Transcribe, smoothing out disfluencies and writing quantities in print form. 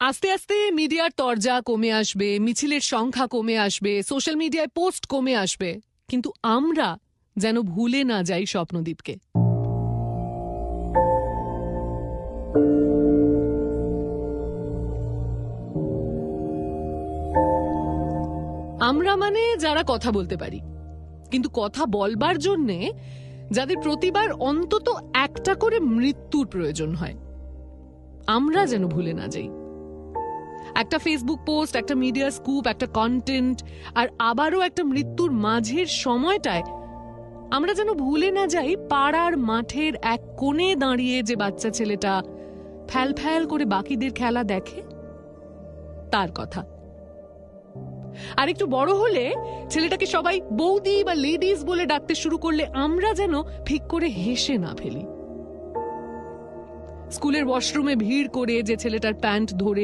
আস্তে আস্তে মিডিয়ার তরজা কমে আসবে, মিছিলের সংখ্যা কমে আসবে, সোশ্যাল মিডিয়ায় পোস্ট কমে আসবে, কিন্তু আমরা যেন ভুলে না যাই স্বপ্নদীপকে। আমরা মানে যারা কথা বলতে পারি, কিন্তু কথা বলবার জন্যে যাদের প্রতিবার অন্তত একটা করে মৃত্যুর প্রয়োজন হয়, আমরা যেন ভুলে না যাই। একটা ফেসবুক পোস্ট, একটা মিডিয়া স্কুপ, একটা কন্টেন্ট, আর আবারও একটা মৃত্যুর মাঝের সময়টায় আমরা যেন ভুলে না যাই পাড়ার মাঠের এক কোণে দাঁড়িয়ে যে বাচ্চা ছেলেটা ফ্যাল ফ্যাল করে বাকিদের খেলা দেখে, তার কথা। আর একটু বড় হলে ছেলেটাকে সবাই বৌদি বা লেডিস বলে ডাকতে শুরু করলে আমরা যেন ঠিক করে হেসে না ফেলি। স্কুলের ওয়াশরুমে ভিড় করে যে ছেলেটার প্যান্ট ধরে